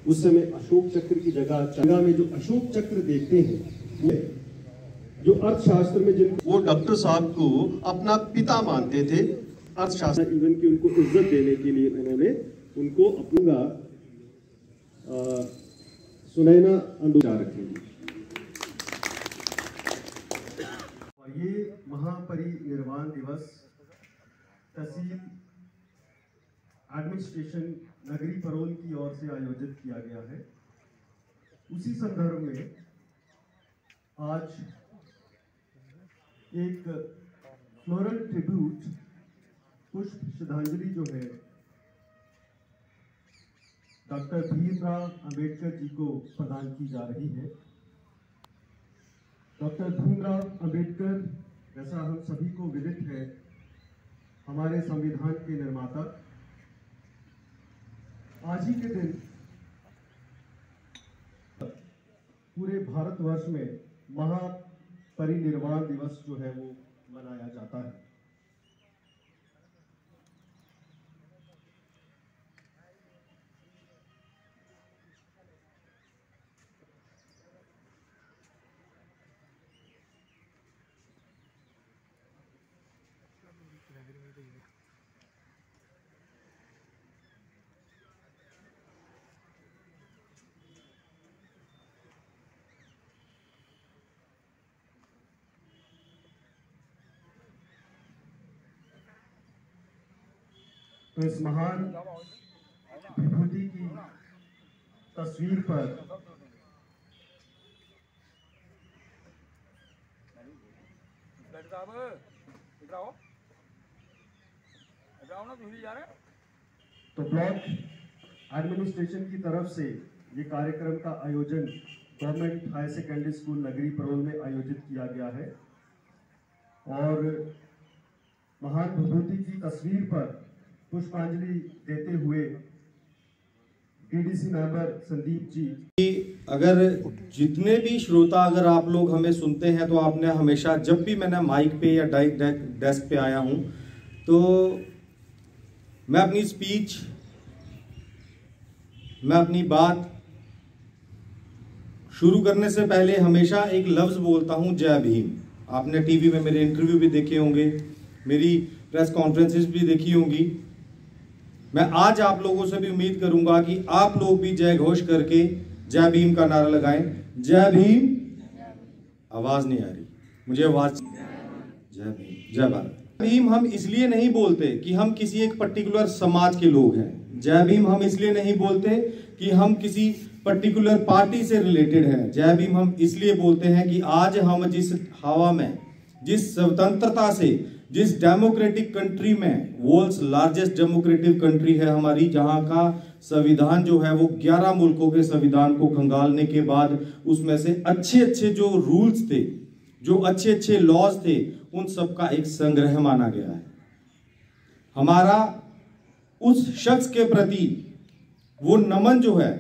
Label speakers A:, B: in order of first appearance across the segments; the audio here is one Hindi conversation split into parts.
A: उस समय अशोक चक्र की जगह में जो अशोक चक्र देखते हैं, जो अर्थशास्त्र में जिनको वो डॉक्टर साहब को अपना पिता मानते थे, अर्थशास्त्र इवन की उनको इज्जत देने के लिए उन्होंने उनको अपना सुनैना अनुचार रखेंगे। और ये महापरिनिर्वाण दिवस तहसील एडमिनिस्ट्रेशन नगरी परोल की ओर से आयोजित किया गया है। उसी संदर्भ में आज एक फ्लोरल ट्रिब्यूट पुष्प श्रद्धांजलि जो है डॉक्टर भीमराव अंबेडकर जी को प्रदान की जा रही है। डॉक्टर भीमराव अंबेडकर, जैसा हम सभी को विदित है, हमारे संविधान के निर्माता। आज ही के दिन पूरे भारतवर्ष में महापरिनिर्वाण दिवस जो है वो मनाया जाता है। तो इस महान विभूति की तस्वीर पर तो ब्लॉक एडमिनिस्ट्रेशन की तरफ से ये कार्यक्रम का आयोजन गवर्नमेंट हायर सेकेंडरी स्कूल नगरी परोल में आयोजित किया गया है। और महान विभूति की तस्वीर पर पुष्पांजलि देते हुए डीडीसी मेंबर संदीप जी।
B: अगर जितने भी श्रोता अगर आप लोग हमें सुनते हैं तो आपने हमेशा जब भी मैंने माइक पे या डेस्क पे आया हूं तो मैं अपनी स्पीच, मैं अपनी बात शुरू करने से पहले हमेशा एक लफ्ज बोलता हूं, जय भीम। आपने टीवी में मेरे इंटरव्यू भी देखे होंगे, मेरी प्रेस कॉन्फ्रेंसेस भी देखी होंगी। मैं आज आप लोगों से भी उम्मीद करूंगा कि आप लोग भी जय घोष करके जय भीम का नारा लगाएं। जय भीम। आवाज नहीं आ रही, मुझे आवाज। जय भीम, जय भारत। भीम हम इसलिए नहीं बोलते कि हम किसी एक पर्टिकुलर समाज के लोग हैं। जय भीम हम इसलिए नहीं बोलते कि हम किसी पर्टिकुलर पार्टी से रिलेटेड हैं। जय भीम हम इसलिए बोलते हैं कि आज हम जिस हवा में, जिस स्वतंत्रता से, जिस डेमोक्रेटिक कंट्री में, वर्ल्ड्स लार्जेस्ट डेमोक्रेटिक कंट्री है हमारी, जहां का संविधान जो है वो 11 मुल्कों के संविधान को खंगालने के बाद उसमें से अच्छे अच्छे जो रूल्स थे, जो अच्छे अच्छे लॉज थे, उन सब का एक संग्रह माना गया है। हमारा उस शख्स के प्रति वो नमन जो है,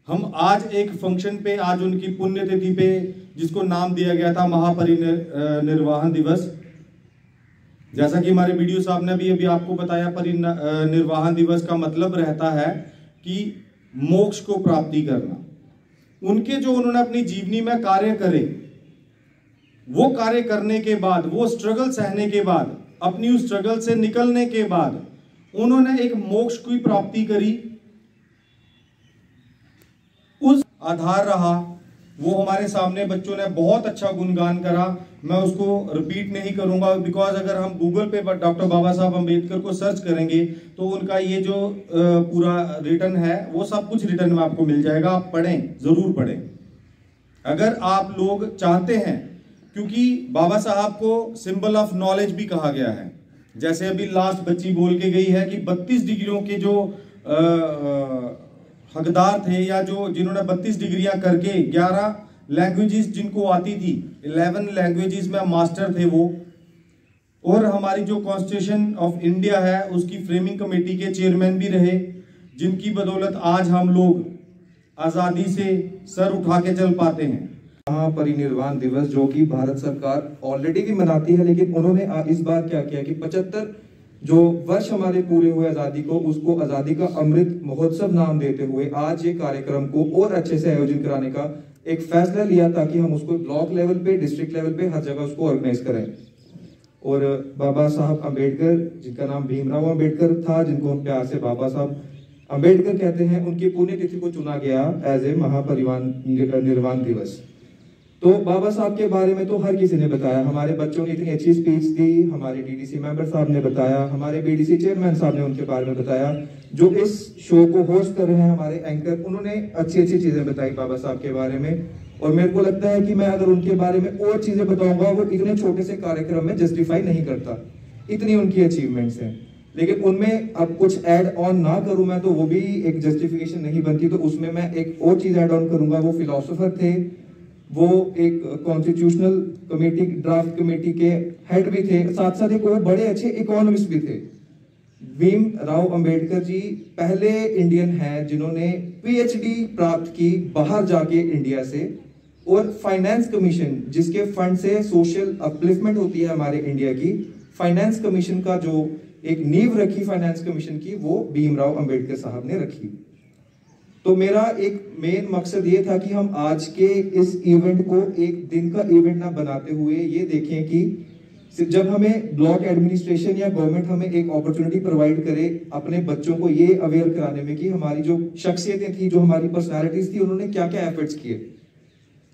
B: हम आज एक फंक्शन पे, आज उनकी पुण्यतिथि पे, जिसको नाम दिया गया था महापरिनिर्वाण दिवस, जैसा कि हमारे वीडियो साहब ने भी अभी आपको बताया, परिनिर्वाण दिवस का मतलब रहता है कि मोक्ष को प्राप्ति करना। उनके जो उन्होंने अपनी जीवनी में कार्य करे, वो कार्य करने के बाद, वो स्ट्रगल सहने के बाद, अपनी उस स्ट्रगल से निकलने के बाद उन्होंने एक मोक्ष की प्राप्ति करी। उस आधार रहा, वो हमारे सामने बच्चों ने बहुत अच्छा गुणगान करा। मैं उसको रिपीट नहीं करूंगा, बिकॉज अगर हम गूगल पे डॉक्टर बाबा साहब अम्बेडकर को सर्च करेंगे तो उनका ये जो पूरा रिटर्न है वो सब कुछ रिटर्न में आपको मिल जाएगा। आप पढ़ें, जरूर पढ़ें अगर आप लोग चाहते हैं, क्योंकि बाबा साहब को सिंबल ऑफ नॉलेज भी कहा गया है। जैसे अभी लास्ट बच्ची बोल के गई है कि 32 डिग्रियों के जो हकदार थे, या जो जिन्होंने 32 डिग्रियां करके 11 लैंग्वेजेस जिनको आती थी, 11 लैंग्वेजेस में मास्टर थे वो। और हमारी जो कॉन्स्टिट्यूशन ऑफ इंडिया है उसकी फ्रेमिंग कमेटी के चेयरमैन भी रहे, जिनकी बदौलत आज हम लोग आजादी से सर उठा के चल पाते हैं।
C: महापरिनिर्वाण दिवस जो कि भारत सरकार ऑलरेडी भी मनाती है, लेकिन उन्होंने इस बार क्या किया कि 75 जो वर्ष हमारे पूरे हुए आज़ादी को, उसको आज़ादी का अमृत महोत्सव नाम देते हुए आज ये कार्यक्रम को और अच्छे से आयोजन कराने का एक फैसला लिया, ताकि हम उसको ब्लॉक लेवल पे, डिस्ट्रिक्ट लेवल पे, हर जगह उसको ऑर्गेनाइज करें। और बाबा साहब अम्बेडकर, जिनका नाम भीमराव अम्बेडकर था, जिनको हम प्यार से बाबा साहब अम्बेडकर कहते हैं, उनकी पुण्यतिथि को चुना गया एज ए महापरिनिर्वाण दिवस। तो बाबा साहब के बारे में तो हर किसी ने बताया, हमारे बच्चों ने इतनी अच्छी स्पीच दी, हमारे डीडीसी मेंबर साहब ने बताया, हमारे बीडीसी चेयरमैन साहब ने उनके बारे में बताया, जो इस शो को होस्ट कर रहे हैं हमारे एंकर, उन्होंने अच्छी अच्छी चीजें बताई बाबा साहब के बारे में। और मेरे को लगता है कि मैं अगर उनके बारे में और चीजें बताऊंगा, वो इतने छोटे से कार्यक्रम में जस्टिफाई नहीं करता, इतनी उनकी अचीवमेंट्स हैं। लेकिन उनमें अब कुछ ऐड ऑन ना करूं मैं, तो वो भी एक जस्टिफिकेशन नहीं बनती। तो उसमें मैं एक और चीज ऐड ऑन करूंगा। वो फिलोसोफर थे, वो एक कॉन्स्टिट्यूशनल कमेटी, ड्राफ्ट कमेटी के हेड भी थे, साथ साथ एक वो बड़े अच्छे इकोनॉमिस्ट भी थे। भीमराव अंबेडकर जी पहले इंडियन हैं जिन्होंने पीएचडी प्राप्त की बाहर जाके इंडिया से। और फाइनेंस कमीशन, जिसके फंड से सोशल अपलिफ्टमेंट होती है हमारे इंडिया की, फाइनेंस कमीशन का जो एक नींव रखी फाइनेंस कमीशन की, वो भीमराव अंबेडकर साहब ने रखी। तो मेरा एक मेन मकसद ये था कि हम आज के इस इवेंट को एक दिन का इवेंट ना बनाते हुए ये देखें कि जब हमें ब्लॉक एडमिनिस्ट्रेशन या गवर्नमेंट हमें एक अपॉर्चुनिटी प्रोवाइड करे अपने बच्चों को ये अवेयर कराने में कि हमारी जो शख्सियतें थी, जो हमारी पर्सनालिटीज थी, उन्होंने क्या क्या एफर्ट्स किए।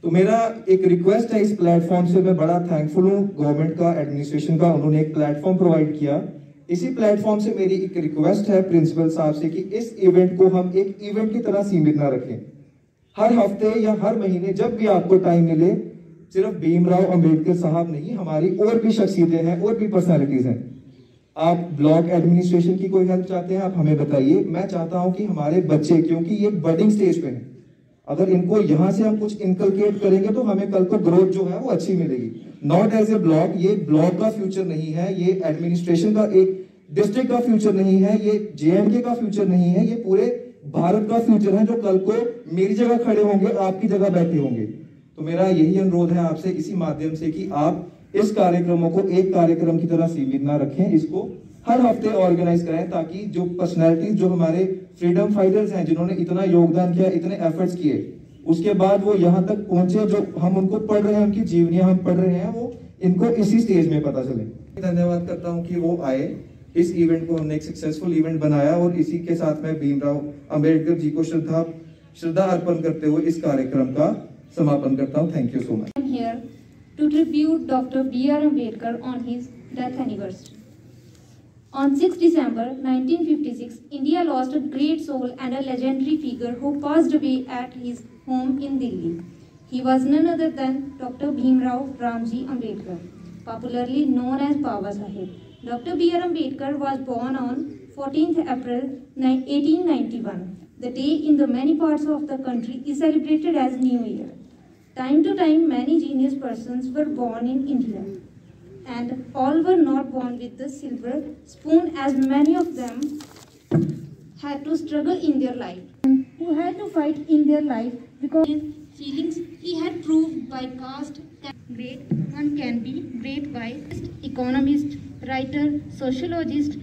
C: तो मेरा एक रिक्वेस्ट है, इस प्लेटफॉर्म से मैं बड़ा थैंकफुल हूँ गवर्नमेंट का, एडमिनिस्ट्रेशन का, उन्होंने एक प्लेटफॉर्म प्रोवाइड किया। इसी प्लेटफॉर्म से मेरी एक रिक्वेस्ट है प्रिंसिपल साहब से कि इस इवेंट को हम एक इवेंट की तरह सीमित ना रखें। हर हफ्ते या हर महीने जब भी आपको टाइम मिले, सिर्फ भीमराव अंबेडकर साहब नहीं, हमारी और भी शख्सियतें हैं, और भी पर्सनालिटीज हैं। आप ब्लॉक एडमिनिस्ट्रेशन की कोई हेल्प चाहते हैं, आप हमें बताइए। मैं चाहता हूं कि हमारे बच्चे, क्योंकि ये बर्डिंग स्टेज पे हैं, अगर इनको यहां से हम कुछ इनकलकेट करेंगे तो हमें कल को ग्रोथ जो है वो अच्छी मिलेगी। नॉट एज ए ब्लॉक, ये ब्लॉक का फ्यूचर नहीं है, ये एडमिनिस्ट्रेशन का, एक डिस्ट्रिक्ट का फ्यूचर नहीं है, ये जेएंडके का फ्यूचर नहीं है, ये पूरे भारत का फ्यूचर है, जो कल को मेरी जगह खड़े होंगे, आपकी जगह बैठे होंगे। तो मेरा यही अनुरोध है आपसे इसी माध्यम से कि आप इस कार्यक्रमों को एक कार्यक्रम की तरह सीमित ना रखें, इसको हर हफ्ते ऑर्गेनाइज करें, ताकि जो पर्सनैलिटीज, जो हमारे फ्रीडम फाइटर्स हैं, जिन्होंने इतना योगदान किया, इतने एफर्ट्स किए, उसके बाद वो यहाँ तक पहुंचे, जो हम उनको पढ़ रहे हैं, उनकी जीवनियां हम पढ़ रहे हैं, वो इनको इसी स्टेज में पता चले। धन्यवाद करता हूँ कि वो आए, इस इवेंट को हमने एक सक्सेसफुल इवेंट बनाया, और इसी के साथ मैं भीमराव अंबेडकर जी को श्रद्धा अर्पण करते हुए इस कार्यक्रम का समापन करता हूँ। Thank you so much.
D: Here to tribute Dr. B.R. Ambedkar on his death anniversary. On 6 December 1956, India lost a great soul and a legendary figure who passed away at his home in Delhi. He was none other than Dr. Bhimrao Ramji Ambedkar, popularly known as Baba Saheb. Dr. B.R. Ambedkar was born on 14th April 1891. The day in the many parts of the country is celebrated as New Year. Time to time, many genius persons were born in India, and all were not born with the silver spoon, as many of them had to struggle in their life, who had to fight in their life because feelings he had proved by caste. Great one can be great by economist, writer, sociologist,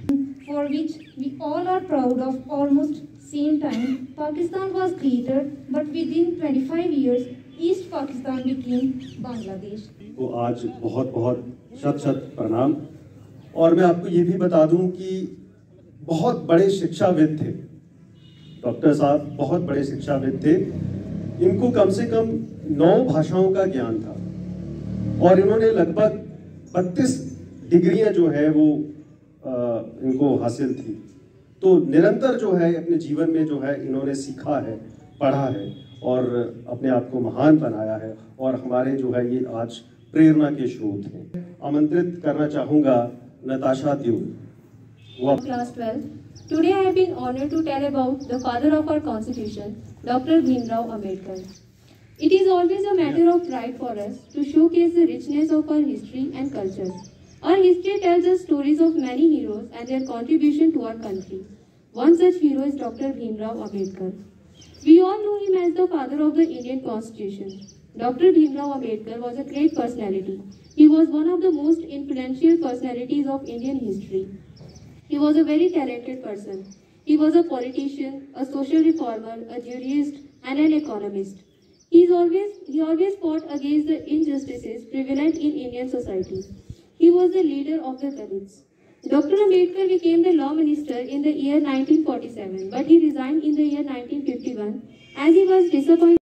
D: for which we all are proud of. Almost same time, Pakistan was created, but within 25 years, east Pakistan became Bangladesh.
A: को आज बहुत बहुत शत शत प्रणाम। और मैं आपको ये भी बता दूं कि बहुत बड़े शिक्षाविद थे डॉक्टर साहब, बहुत बड़े शिक्षाविद थे। इनको कम से कम 9 भाषाओं का ज्ञान था, और इन्होंने लगभग 32 डिग्रियां जो है वो इनको हासिल थी। तो निरंतर जो है अपने जीवन में जो है इन्होंने सीखा है, पढ़ा है, और अपने आप को महान बनाया है, और हमारे जो है ये आज प्रेरणा के स्रोत हैं। आमंत्रित करना चाहूँगा Natasha द्यूल।
D: Class 12. Today I have been honored to tell about the father of our constitution, Dr. Bhimrao Ambedkar. It is always a matter of pride for us to showcase the richness of our history and culture. Our history tells us stories of many heroes and their contribution to our country. One such hero is Dr. Bhimrao Ambedkar. We all know him as the father of the Indian Constitution. Dr. Bhimrao Ambedkar was a great personality. He was one of the most influential personalities of Indian history.
E: He was a very talented person. He was a politician, a social reformer, a jurist, and an economist. He always fought against the injustices prevalent in Indian society. He was the leader of the Dalits. Dr. Ambedkar became the law minister in the year 1947, but he resigned in the year 1951 as he was disappointed